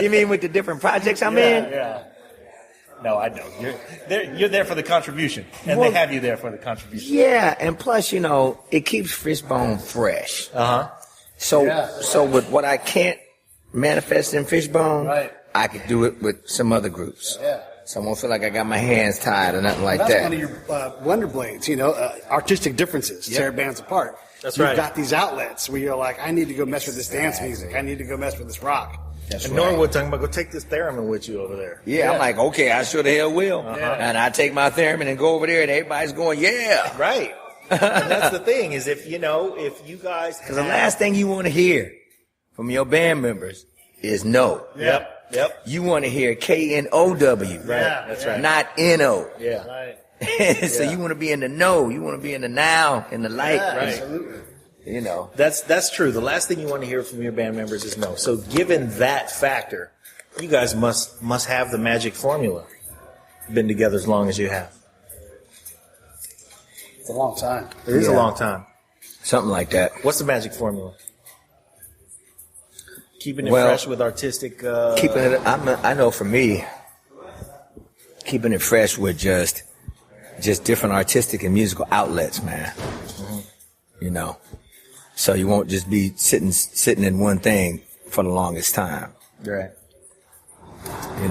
you mean with the different projects I'm in? Yeah. No, I know. You're there for the contribution. And Well, they have you there for the contribution. Yeah, and plus, it keeps Fishbone fresh. Uh-huh. So with what I can't manifest in Fishbone, Right. I could do it with some other groups. Yeah. So I won't feel like I got my hands tied or nothing like That's that. one of your blender blades, artistic differences tear bands apart. That's You've right. got these outlets where you're like, I need to go mess with this dance music. I need to go mess with this rock. That's And right. Norwood talking about, go take this theremin with you over there. Yeah, I'm like, okay, I sure the hell will. And I take my theremin and go over there, and everybody's going, yeah. Right. And that's the thing, is if you guys... Because the last thing you want to hear from your band members is no. Yep. You want to hear K-N-O-W. Right. That's right. Not N-O. Yeah. Right. So you want to be in the know. You want to be in the now, in the light. Right. Absolutely. That's true. The last thing you want to hear from your band members is no. So given that factor, you guys must have the magic formula. Been together as long as you have. It's a long time. It is a Yeah. long time. Something like that. What's the magic formula? Keeping it Well, fresh with artistic... Keeping it, I know for me, keeping it fresh with just different artistic and musical outlets, man. So you won't just be sitting in one thing for the longest time. Right.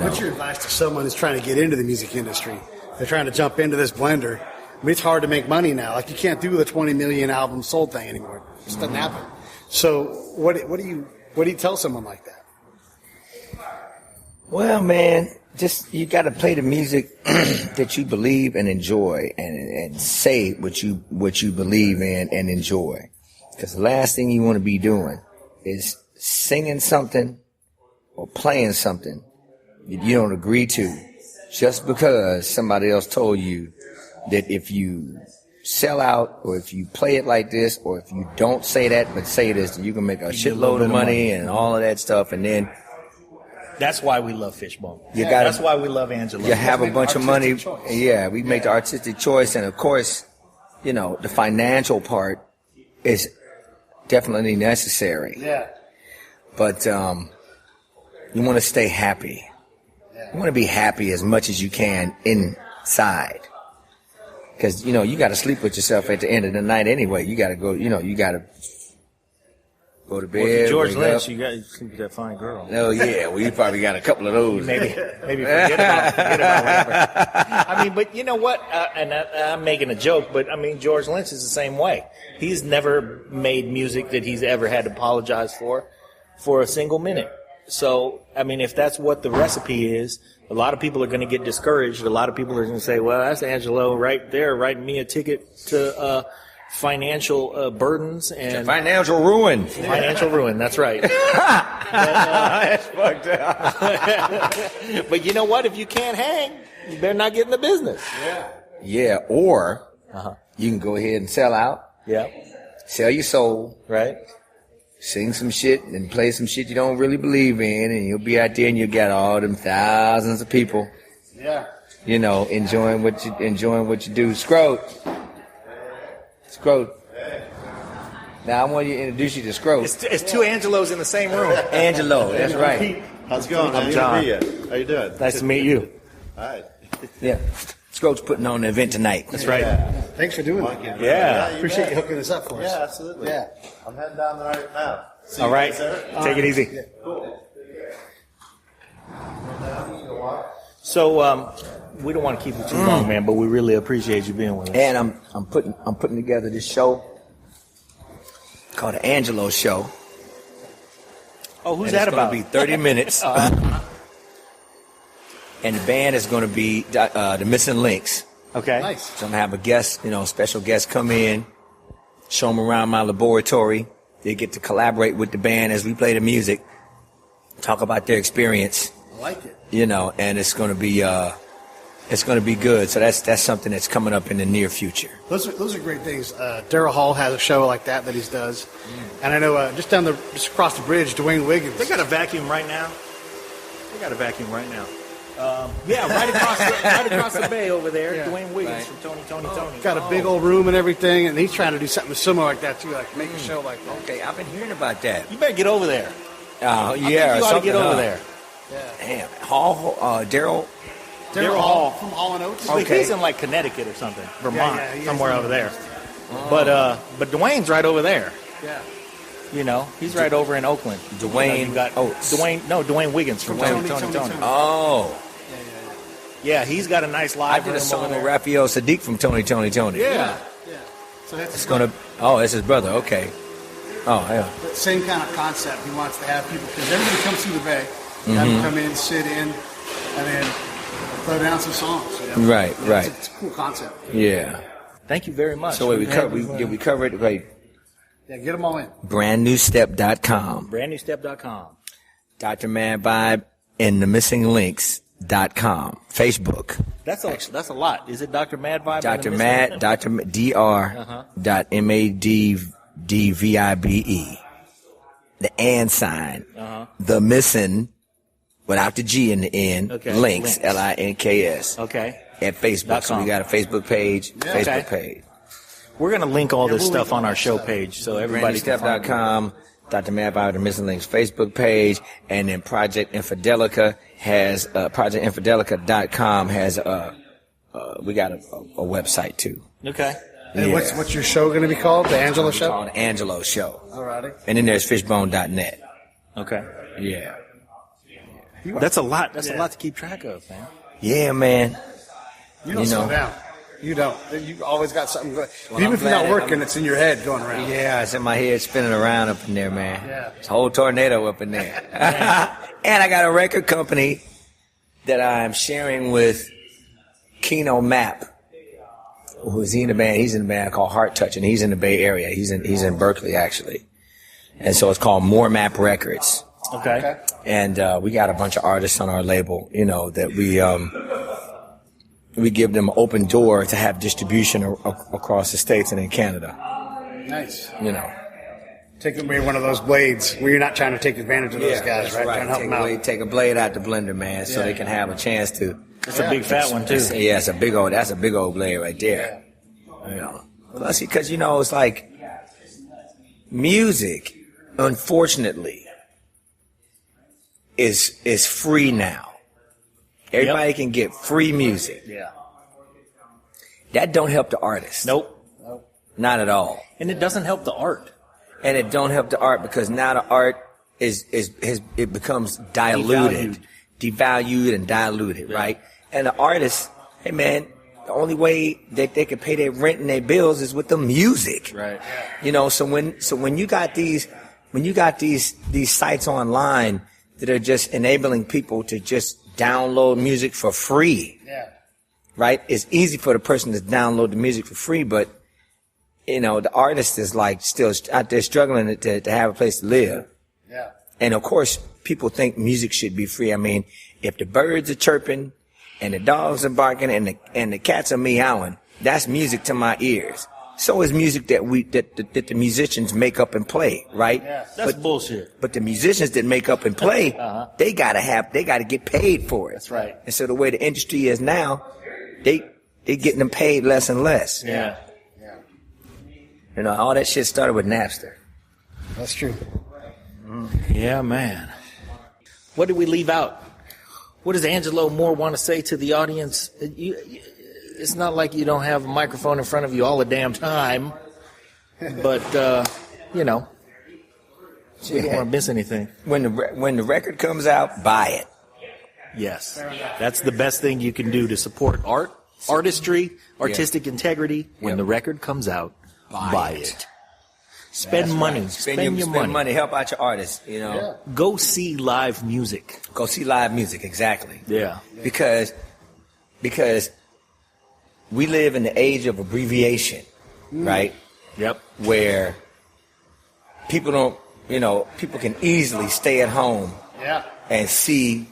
What's your advice to someone who's trying to get into the music industry? They're trying to jump into this blender. I mean, it's hard to make money now. Like, you can't do the 20 million albums sold thing anymore. It just doesn't happen. So what do you tell someone like that? Well, man, you got to play the music that you believe and enjoy, and say what you believe in and enjoy. Because the last thing you want to be doing is singing something or playing something that you don't agree to, just because somebody else told you that if you sell out, or if you play it like this, or if you don't say that but say this, then you can make a shitload of money and all of that stuff, and then That's why we love Fishbone. You gotta- That's why we love Angelo. you have a bunch of money. Artistic choice. Yeah, we make the artistic choice, and of course, the financial part is definitely necessary. Yeah. But you want to stay happy. You want to be happy as much as you can inside. Because, you got to sleep with yourself at the end of the night anyway. You got to go, you got to go to bed. Well, if George wake Lynch, up. you got to sleep with that fine girl. Oh, yeah. Well, you probably got a couple of those. Maybe forget about whatever. I mean, but you know what? And I'm making a joke, but I mean, George Lynch is the same way. He's never made music that he's ever had to apologize for a single minute. So, I mean, if that's what the recipe is, a lot of people are going to get discouraged. A lot of people are going to say, well, that's Angelo right there writing me a ticket to financial burdens and Financial ruin. financial ruin. That's right. That's fucked up. But you know what? If you can't hang, you better not get in the business. Yeah, or you can go ahead and sell out, Yeah. sell your soul, Right. sing some shit and play some shit you don't really believe in, and you'll be out there and you'll get all them thousands of people, Yeah. you know, enjoying what you do. Scroat. Now I want you to introduce you to Scroat. It's two Angelos in the same room. Angelo, that's right. How's it going? I'm John. How you doing? Nice to meet you. All right. Yeah. Scroat's putting on the event tonight. That's right. Thanks for doing that. Yeah. you Appreciate bet. you hooking this up for us. Yeah, absolutely. Yeah. I'm heading down there right now. See All you right. guys there. Take it easy. Cool. So we don't want to keep you too long, man, but we really appreciate you being with us. And I'm putting together this show called the Angelo Show. Oh, who's And that it's going about? to be 30 minutes. And the band is going to be the Missing Links. Okay. Nice. So I'm going to have a guest, special guest come in, show them around my laboratory. They get to collaborate with the band as we play the music, talk about their experience, I like it. and it's going to be good. So that's something that's coming up in the near future. Those are great things. Daryl Hall has a show like that he does, and I know just across the bridge, Dwayne Wiggins. They got a vacuum right now. Yeah, right across the bay over there. Yeah. Dwayne Wiggins Right. from Tony. got a big old room and everything, and he's trying to do something similar like that too, like make a show like that. Okay, I've been hearing about that. You better get over there. Yeah, I think you ought to something, get over huh? there. Damn, Daryl. Daryl Hall. from Hall and Oates. Okay. He's in like Connecticut or something, Vermont, yeah, he is somewhere in over there. Oh. But Dwayne's right over there. Yeah. He's right over in Oakland. Dwayne You got Oates. Dwayne Wiggins from Tony. Tony. Oh, Yeah, he's got a nice I live did a room song over with there. Raphael Sadiq from Tony. Yeah. So that's It's gonna. Oh, it's his brother. Okay. Oh, yeah. the same kind of concept. He wants to have people because everybody comes through the bay, have them come in, sit in, and then throw down some songs. Right, right. It's a cool concept. Yeah. Thank you very much. So wait, we cover it. Wait, Yeah, get them all in. brandnewstep.com, BrandNewStep.com. Dr. Mad Vibe, and themissingllinks.com, Facebook. That's a lot. Is it Dr. Mad Vibe? Dr. Mad, Dr. Dr. dot MADDVIBE. The and sign. The missing, without the G in the end, Okay. links, Links. LINKS. Okay. At Facebook. So we got a Facebook page. Facebook Okay. page. We're going to link all this stuff on our show page so everybody can find it. BrandNewStep.com, Dr. Mad Vibe, the Missing Links Facebook page, and then Project Infidelica has, ProjectInfidelica.com has, we got a website too. Okay. And what's your show going to be called? The Angelo It's Show? called Angelo Show. Alrighty. And then there's Fishbone.net. Okay. Yeah. That's a lot. That's a lot to keep track of, man. Yeah, man. You don't You slow know. down. You don't. You always got something going. Well, Even I'm if you're not glad- working, it's in your head going around. Yeah, it's in my head spinning around up in there, man. Yeah. It's a whole tornado up in there. And I got a record company that I'm sharing with Keno Map. Who's he in the band? He's in the band called Heart Touch, and he's in the Bay Area. He's in Berkeley, actually. And so it's called More Map Records. Okay. And we got a bunch of artists on our label, that we give them an open door to have distribution across the States and in Canada. Nice. Take away one of those blades where you're not trying to take advantage of those guys, right? Trying to help them out. Take a blade out the blender, man, so they can have a chance to. It's a big fat one, too. Yeah, that's a big old blade right there. Plus, because it's like music, unfortunately, is free now. Everybody can get free music. Yeah. That don't help the artist. Nope. Not at all. And it doesn't help the art. And it don't help the art because now the art it becomes diluted, devalued and diluted, right? And the artists, hey man, the only way that they can pay their rent and their bills is with the music. Right. So when you got these sites online that are just enabling people to just download music for free. Yeah. Right? It's easy for the person to download the music for free, but the artist is like still out there struggling to have a place to live. Yeah. And of course, people think music should be free. I mean, if the birds are chirping and the dogs are barking and the cats are meowing, That's music to my ears. So is music that the musicians make up and play, right? That's bullshit. But the musicians that make up and play, they gotta get paid for it. That's right. And so the way the industry is now, they getting them paid less and less. Yeah. You know, all that shit started with Napster. That's true. Yeah, man. What did we leave out? What does Angelo Moore want to say to the audience? It's not like you don't have a microphone in front of you all the damn time, but you know, you don't want to miss anything. When the record comes out, buy it. Yes, that's the best thing you can do to support artistry, artistic integrity. When the record comes out, buy it. Spend money. Right. Spend your spend money. Help out your artists. You know, Go see live music. Go see live music. Exactly. Yeah. Because we live in the age of abbreviation, right? Yep. Where people can easily stay at home and see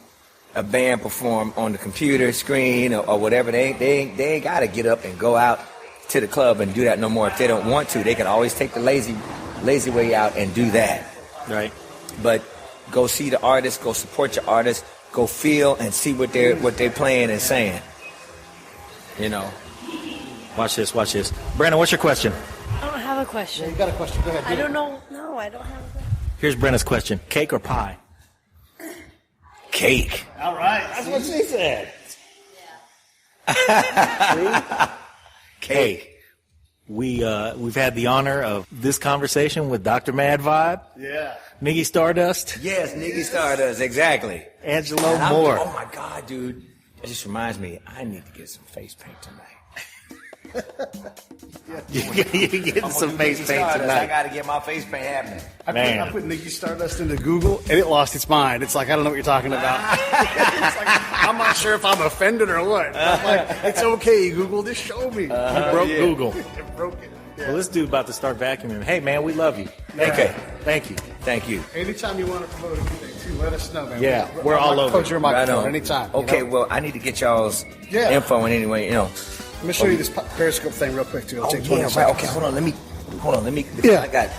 a band perform on the computer screen or whatever. They ain't got to get up and go out to the club and do that no more. If they don't want to, they can always take the lazy way out and do that. Right. But go see the artists, go support your artists, go feel and see what they're playing and saying. You know. Watch this. Brandon, what's your question? I don't have a question. You got a question? Go ahead. I don't know. No, I don't have a question. Here's Brenna's question. Cake or pie? Cake. All right. That's what she said. Cake. We've had the honor of this conversation with Dr. Mad Vibe. Yeah. Niggy Stardust. Yes, Niggy Stardust, exactly. Angelo And Moore. oh my God, dude. That just reminds me, I need to get some face paint tonight. You're getting some face paint I tonight. got to get my face paint happening. Man. I put Niggy Stardust into Google, and it lost its mind. It's like, I don't know what you're talking about. It's like, I'm not sure if I'm offended or what. I'm like, it's okay, Google, just show me. You broke Google. It broke it. Yeah. Well, this dude about to start vacuuming. Hey, man, we love you. Okay. Thank you. Thank you. Anytime you want to promote anything, too, let us know, man. Yeah, we're all over. Coach your microphone on. anytime. Okay, you know? well, I need to get y'all's Yeah. info and anyway, you know. Let me show you this Periscope thing real quick, too. It'll take 20 right. seconds. Okay, hold on. Let me. Yeah. I got